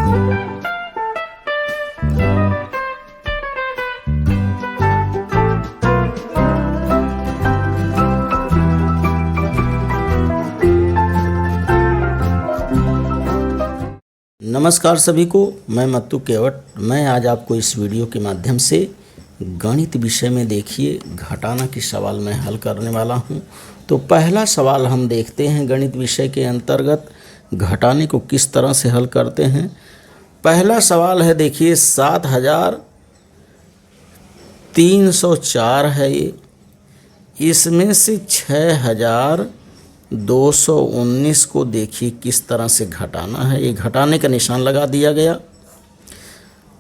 नमस्कार सभी को, मैं मत्तू केवट। मैं आज आपको इस वीडियो के माध्यम से गणित विषय में देखिए घटाना की सवाल मैं हल करने वाला हूं। तो पहला सवाल हम देखते हैं गणित विषय के अंतर्गत घटाने को किस तरह से हल करते हैं। पहला सवाल है, देखिए 7304 है ये, इसमें से 6219 को देखिए किस तरह से घटाना है। ये घटाने का निशान लगा दिया गया।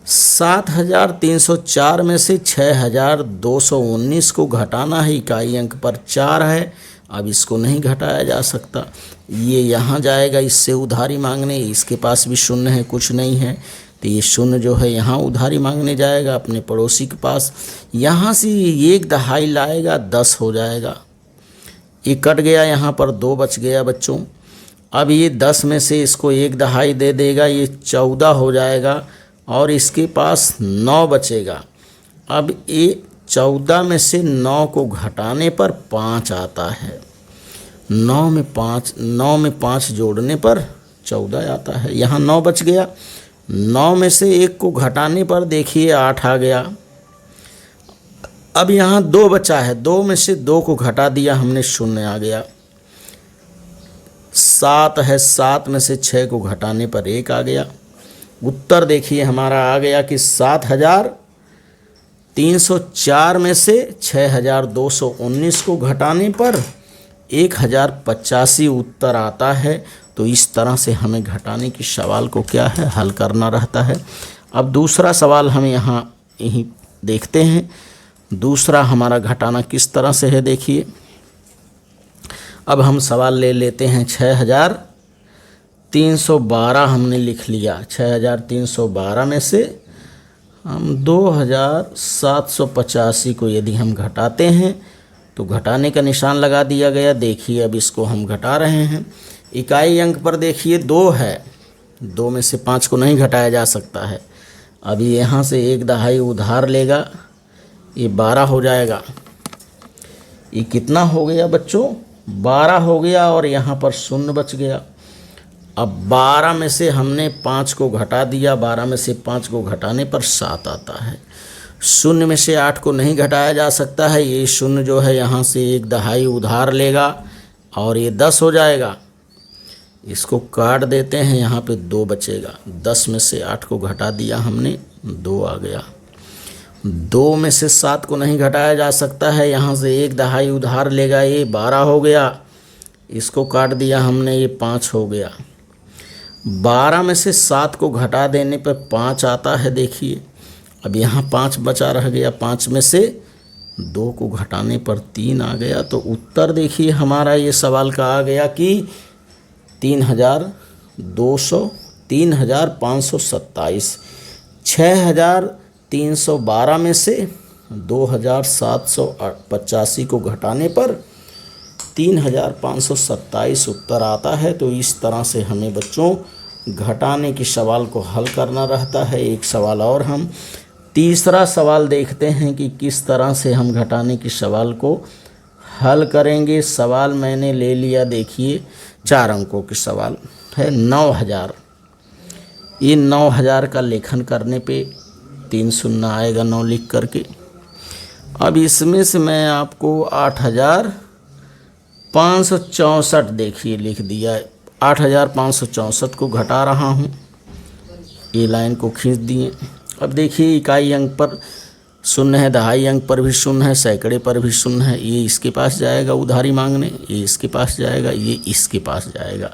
7304 में से 6219 को घटाना है। इकाई अंक पर 4 है, अब इसको नहीं घटाया जा सकता। ये यहाँ जाएगा इससे उधारी मांगने, इसके पास भी शून्य है, कुछ नहीं है, तो ये शून्य जो है यहाँ उधारी मांगने जाएगा अपने पड़ोसी के पास। यहाँ से एक दहाई लाएगा, 10 हो जाएगा। ये कट गया, यहाँ पर 2 बच गया बच्चों। अब ये 10 में से इसको एक दहाई दे देगा, ये 14 हो जाएगा और इसके पास 9 बचेगा। अब ये 14 में से 9 को घटाने पर 5 आता है। 9 में 5 जोड़ने पर 14 आता है। यहाँ 9 बच गया। 9 में से 1 को घटाने पर देखिए 8 आ गया। अब यहाँ 2 बचा है, 2 में से 2 को घटा दिया हमने, 0 आ गया। 7 है, 7 में से 6 को घटाने पर 1 आ गया। उत्तर देखिए हमारा आ गया कि 7304 में से 6219 को घटाने पर 1085 उत्तर आता है। तो इस तरह से हमें घटाने की सवाल को क्या है, हल करना रहता है। अब दूसरा सवाल हम यहाँ यहीं देखते हैं। दूसरा हमारा घटाना किस तरह से है, देखिए। अब हम सवाल ले लेते हैं 6312 हमने लिख लिया। 6312 में से हम 2785 को यदि हम घटाते हैं तो घटाने का निशान लगा दिया गया। देखिए अब इसको हम घटा रहे हैं। इकाई अंक पर देखिए 2 है, 2 में से 5 को नहीं घटाया जा सकता है। अभी यहाँ से एक दहाई उधार लेगा, ये 12 हो जाएगा। ये कितना हो गया बच्चों, 12 हो गया और यहाँ पर 0 बच गया। अब 12 में से हमने 5 को घटा दिया, 12 में से 5 को घटाने पर 7 आता है। 0 में से 8 को नहीं घटाया जा सकता है। ये 0 जो है यहाँ से एक दहाई उधार लेगा और ये 10 हो जाएगा। इसको काट देते हैं, यहाँ पे 2 बचेगा। 10 में से 8 को घटा दिया हमने, 2 आ गया। 2 में से 7 को नहीं घटाया जा सकता है। यहाँ से एक दहाई उधार लेगा, ये 12 हो गया। इसको काट दिया हमने, ये 5 हो गया। 12 में से 7 को घटा देने पर 5 आता है। देखिए अब यहाँ 5 बचा रह गया। 5 में से 2 को घटाने पर 3 आ गया। तो उत्तर देखिए हमारा ये सवाल का आ गया कि 3527। 6312 में से 2785 को घटाने पर 3527 उत्तर आता है। तो इस तरह से हमें बच्चों घटाने की सवाल को हल करना रहता है। एक सवाल और हम तीसरा सवाल देखते हैं कि किस तरह से हम घटाने की सवाल को हल करेंगे। सवाल मैंने ले लिया, देखिए 4 अंकों की सवाल है। 9000, ये 9000 का लेखन करने पे 3 शून्य आएगा 9 लिख करके। अब इसमें से मैं आपको 8564 देखिए लिख दिया। 8564 को घटा रहा हूँ, ये लाइन को खींच दिए। अब देखिए इकाई अंक पर 0 है, दहाई अंक पर भी 0 है, सैकड़े पर भी 0 है। ये इसके पास जाएगा उधारी मांगने, ये इसके पास जाएगा, ये इसके पास जाएगा।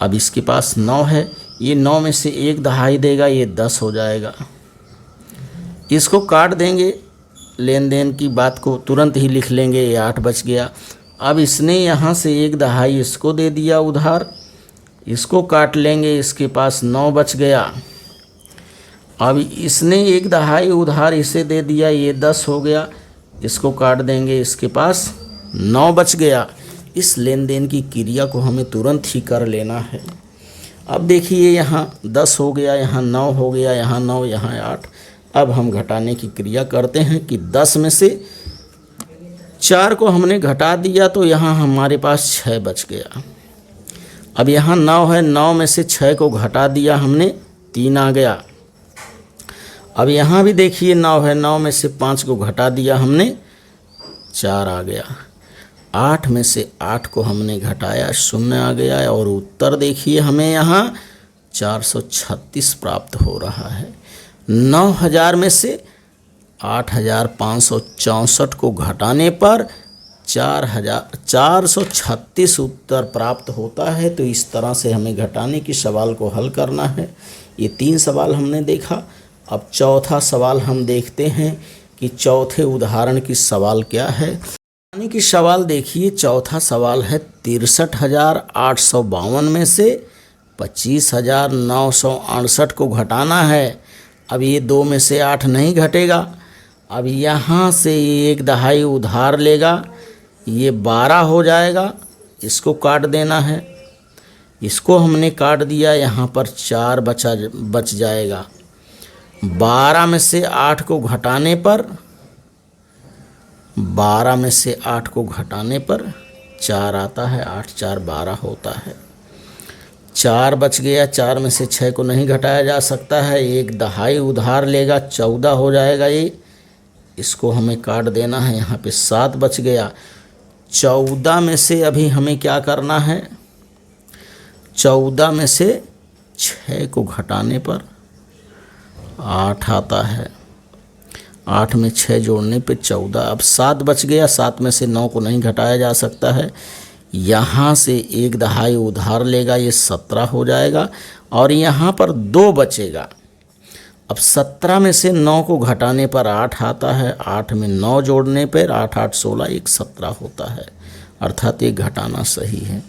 अब इसके पास 9 है, ये 9 में से एक दहाई देगा, ये 10 हो जाएगा। इसको काट देंगे, लेन देन की बात को तुरंत ही लिख लेंगे, ये 8 बच गया। अब इसने यहाँ से एक दहाई इसको दे दिया उधार, इसको काट लेंगे, इसके पास 9 बच गया। अब इसने एक दहाई उधार इसे दे दिया, ये 10 हो गया। इसको काट देंगे, इसके पास 9 बच गया। इस लेन देन की क्रिया को हमें तुरंत ही कर लेना है। अब देखिए यहाँ 10 हो गया, यहाँ 9 हो गया, यहाँ 9, यहाँ 8। अब हम घटाने की क्रिया करते हैं कि 10 में से 4 को हमने घटा दिया तो यहाँ हमारे पास 6 बच गया। अब यहाँ 9 है, 9 में से 6 को घटा दिया हमने, 3 आ गया। अब यहाँ भी देखिए 9 है, 9 में से 5 को घटा दिया हमने, 4 आ गया। 8 में से 8 को हमने घटाया, 0 आ गया। और उत्तर देखिए हमें यहाँ 436 प्राप्त हो रहा है। 9000 में से 8564 को घटाने पर 436 उत्तर प्राप्त होता है। तो इस तरह से हमें घटाने की सवाल को हल करना है। ये 3 सवाल हमने देखा। अब चौथा सवाल हम देखते हैं कि चौथे उदाहरण की सवाल क्या है। घटाने की सवाल देखिए, चौथा सवाल है 63,852 में से 25,968 को घटाना है। अब ये 2 में से 8 नहीं घटेगा। अब यहाँ से ये 1 दहाई उधार लेगा, ये 12 हो जाएगा, इसको काट देना है। इसको हमने काट दिया, यहाँ पर 4 बच जाएगा। 12 में से 8 को घटाने पर 4 आता है, 8 4 12 होता है। 4 बच गया, 4 में से 6 को नहीं घटाया जा सकता है, 1 दहाई उधार लेगा, 14 हो जाएगा ये, इसको हमें काट देना है। यहाँ पे 7 बच गया। 14 में से अभी हमें क्या करना है, 14 में से 6 को घटाने पर 8 आता है, 8 में 6 जोड़ने पे 14। अब 7 बच गया, 7 में से 9 को नहीं घटाया जा सकता है। यहाँ से 1 दहाई उधार लेगा, ये 17 हो जाएगा। और यहाँ पर 2 बचेगा। अब 17 में से 9 को घटाने पर 8 आता है, 8 में 9 जोड़ने पर 8 8 16, 1 17 होता है, अर्थात ये घटाना सही है।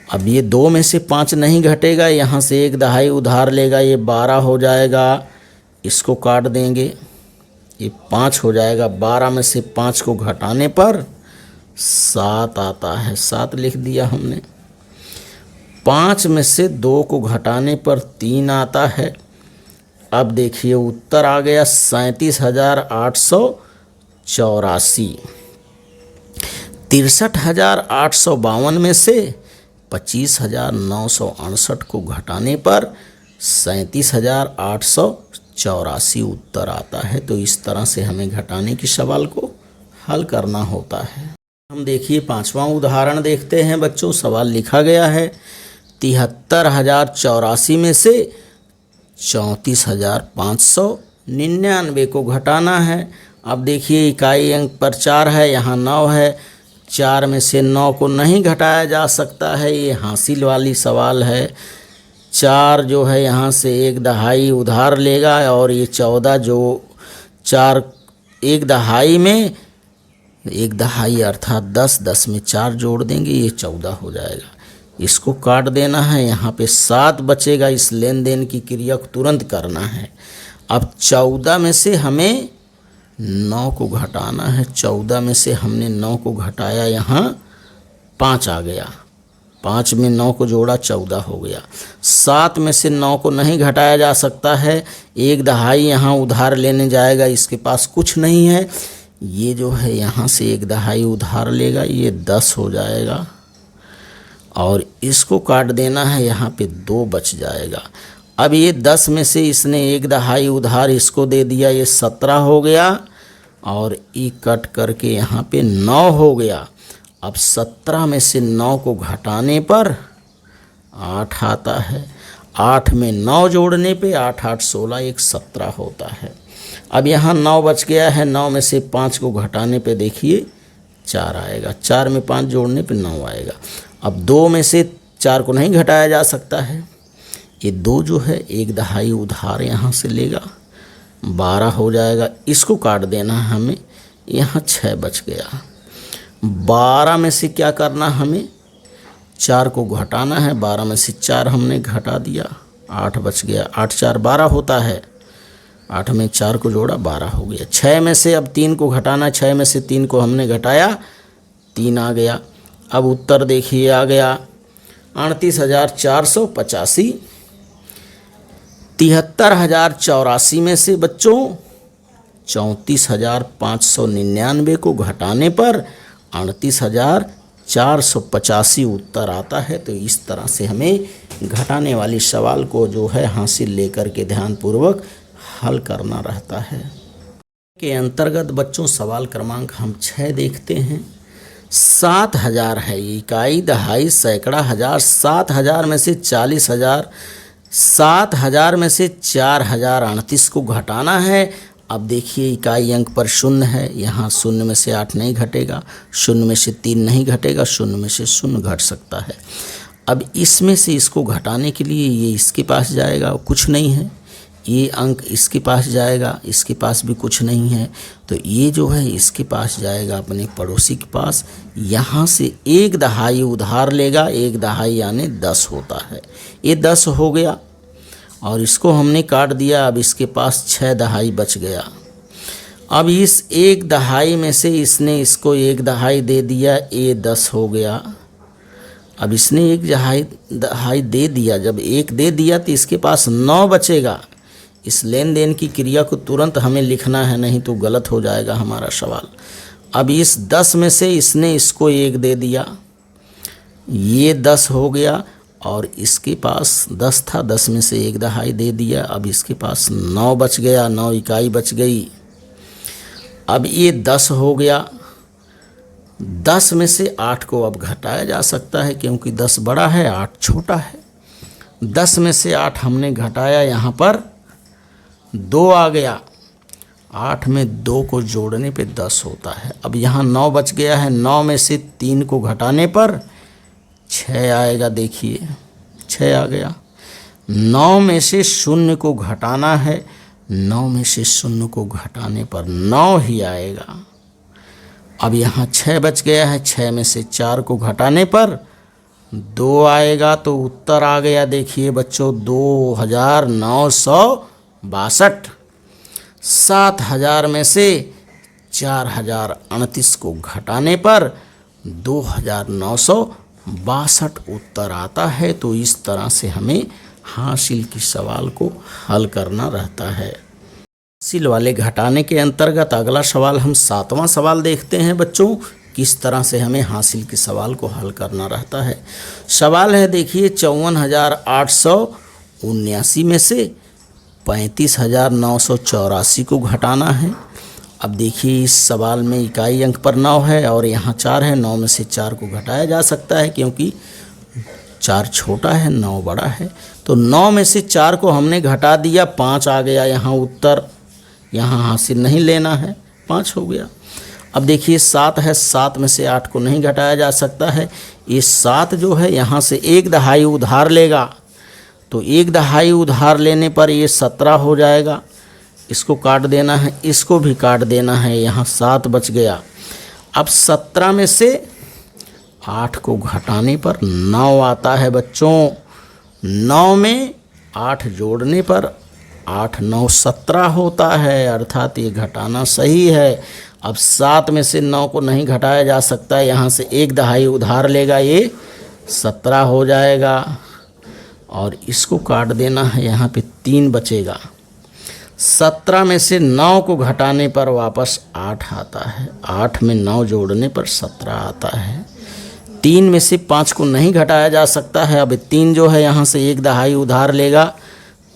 अब ये 2 में से 5 नहीं घटेगा, यहाँ से 1 दहाई उधार लेगा, ये 12 हो जाएगा, इसको काट देंगे, ये 5 हो जाएगा। 12 में से 5 को घटाने पर 7 आता है, 7 लिख दिया हमने। 5 में से 2 को घटाने पर 3 आता है। अब देखिए उत्तर आ गया 37,884। 63,852 में से 25,968 को घटाने पर 37,884 उत्तर आता है। तो इस तरह से हमें घटाने की सवाल को हल करना होता है। हम देखिए 5वां उदाहरण देखते हैं बच्चों। सवाल लिखा गया है 73,084 में से 34,599 को घटाना है। अब देखिए इकाई अंक पर 4 है, यहाँ 9 है, 4 में से 9 को नहीं घटाया जा सकता है, ये हासिल वाली सवाल है। 4 जो है यहाँ से 1 दहाई उधार लेगा, और ये 14 जो 4 1 दहाई में 1 दहाई अर्थात 10, 10 में 4 जोड़ देंगे, ये 14 हो जाएगा, इसको काट देना है। यहाँ पे 7 बचेगा, इस लेन देन की क्रिया को तुरंत करना है। अब 14 में से हमें 9 को घटाना है। 14 में से हमने 9 को घटाया, यहाँ 5 आ गया, 5 में 9 को जोड़ा, 14 हो गया। 7 में से 9 को नहीं घटाया जा सकता है, 1 दहाई यहाँ उधार लेने जाएगा, इसके पास कुछ नहीं है, ये जो है यहाँ से 1 दहाई उधार लेगा, ये 10 हो जाएगा, और इसको काट देना है, यहाँ पे 2 बच जाएगा। अब ये 10 में से इसने 1 दहाई उधार इसको दे दिया, ये 17 हो गया, और ई कट करके यहाँ पे 9 हो गया। अब 17 में से 9 को घटाने पर 8 आता है, 8 में 9 जोड़ने पे 8 8 16, 1 17 होता है। अब यहाँ 9 बच गया है, 9 में से 5 को घटाने पे देखिए 4 आएगा, 4 में 5 जोड़ने पे 9 आएगा। अब 2 में से 4 को नहीं घटाया जा सकता है, ये 2 जो है 1 दहाई उधार यहाँ से लेगा, 12 हो जाएगा, इसको काट देना है हमें, यहाँ 6 बच गया। 12 में से क्या करना, हमें 4 को घटाना है, 12 में से 4 हमने घटा दिया, 8 बच गया, 8 4 12 होता है, 8 में 4 को जोड़ा, 12 हो गया। 6 में से अब 3 को घटाना, 6 में से 3 को हमने घटाया, 3 आ गया। अब उत्तर देखिए आ गया 38,485। 73,084 में से बच्चों 34,599 को घटाने पर 38,485 उत्तर आता है। तो इस तरह से हमें घटाने वाली सवाल को जो है हासिल लेकर के ध्यानपूर्वक हल करना रहता है। के अंतर्गत बच्चों सवाल क्रमांक हम 6 देखते हैं। 7,000 है, इकाई, दहाई, सैकड़ा, हजार। 7,000 में से 40,000, 7,000 में से 4,038 को घटाना है। अब देखिए इकाई अंक पर शून्य है, यहाँ शून्य में से 8 नहीं घटेगा, शून्य में से 3 नहीं घटेगा, शून्य में से 0 घट सकता है। अब इसमें से इसको घटाने के लिए ये इसके पास जाएगा, कुछ नहीं है। ये अंक इसके पास जाएगा, इसके पास भी कुछ नहीं है। तो ये जो है इसके पास जाएगा अपने पड़ोसी के पास। यहाँ से 1 दहाई उधार लेगा, 1 दहाई यानी 10 होता है। ये 10 हो गया और इसको हमने काट दिया। अब इसके पास 6 दहाई बच गया। अब इस 1 दहाई में से इसने इसको 1 दहाई दे दिया, ये 10 हो गया। अब इसने 1 दहाई दे दिया, जब 1 दे दिया तो इसके पास 9 बचेगा। इस लेन देन की क्रिया को तुरंत हमें लिखना है, नहीं तो गलत हो जाएगा हमारा सवाल। अब इस 10 में से इसने इसको 1 दे दिया, ये 10 हो गया और इसके पास 10 था, 10 में से 1 दहाई दे दिया। अब इसके पास 9 बच गया, 9 इकाई बच गई। अब ये 10 हो गया। 10 में से 8 को अब घटाया जा सकता है, क्योंकि 10 बड़ा है, 8 छोटा है। 10 में से 8 हमने घटाया, यहाँ पर 2 आ गया। 8 में 2 को जोड़ने पे 10 होता है। अब यहाँ 9 बच गया है, 9 में से 3 को घटाने पर 6 आएगा। देखिए 6 आ गया। 9 में से 0 को घटाना है, 9 में से 0 को घटाने पर 9 ही आएगा। अब यहाँ 6 बच गया है, 6 में से 4 को घटाने पर 2 आएगा। तो उत्तर आ गया, देखिए बच्चों 2,962। 7,000 में से 4,038 को घटाने पर 2,962 उत्तर आता है। तो इस तरह से हमें हासिल की सवाल को हल करना रहता है। हासिल वाले घटाने के अंतर्गत अगला सवाल हम 7वां सवाल देखते हैं बच्चों, किस तरह से हमें हासिल के सवाल को हल करना रहता है। सवाल है देखिए 54,879 में से 35,984 को घटाना है। अब देखिए इस सवाल में इकाई अंक पर 9 है और यहाँ 4 है। 9 में से 4 को घटाया जा सकता है, क्योंकि 4 छोटा है, 9 बड़ा है। तो 9 में से 4 को हमने घटा दिया, 5 आ गया। यहाँ उत्तर, यहाँ हासिल नहीं लेना है, 5 हो गया। अब देखिए 7 है, 7 में से 8 को नहीं घटाया जा सकता है। ये 7 जो है यहाँ से 1 दहाई उधार लेगा, तो 1 दहाई उधार लेने पर ये 17 हो जाएगा। इसको काट देना है, इसको भी काट देना है, यहाँ 7 बच गया। अब 17 में से 8 को घटाने पर 9 आता है बच्चों। 9 में 8 जोड़ने पर 8 9 17 होता है, अर्थात ये घटाना सही है। अब 7 में से 9 को नहीं घटाया जा सकता है, यहाँ से 1 दहाई उधार लेगा, ये 17 हो जाएगा और इसको काट देना है, यहाँ पे 3 बचेगा। 17 में से 9 को घटाने पर वापस 8 आता है, 8 में 9 जोड़ने पर 17 आता है। 3 में से 5 को नहीं घटाया जा सकता है। अब 3 जो है यहाँ से 1 दहाई उधार लेगा,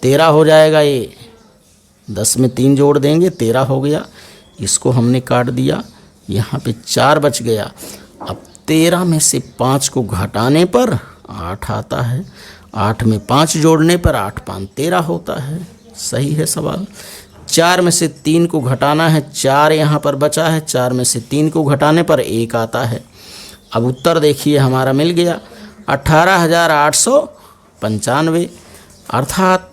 13 हो जाएगा। ये 10 में 3 जोड़ देंगे, 13 हो गया। इसको हमने काट दिया, यहाँ पे 4 बच गया। अब 13 में से 5 को घटाने पर 8 आता है, 8 में 5 जोड़ने पर 8 5 13 होता है। सही है सवाल। 4 में से 3 को घटाना है, 4 यहाँ पर बचा है, 4 में से 3 को घटाने पर 1 आता है। अब उत्तर देखिए हमारा मिल गया 18,895, अर्थात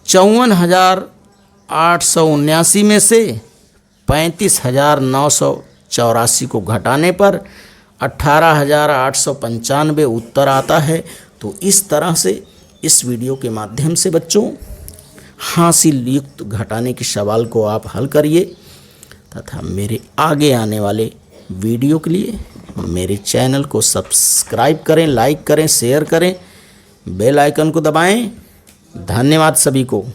54,879 में से 35,984 को घटाने पर 18,895 उत्तर आता है। तो इस तरह से इस वीडियो के माध्यम से बच्चों हासिल युक्त घटाने के सवाल को आप हल करिए तथा मेरे आगे आने वाले वीडियो के लिए मेरे चैनल को सब्सक्राइब करें, लाइक करें, शेयर करें, बेल आइकन को दबाएं। धन्यवाद सभी को।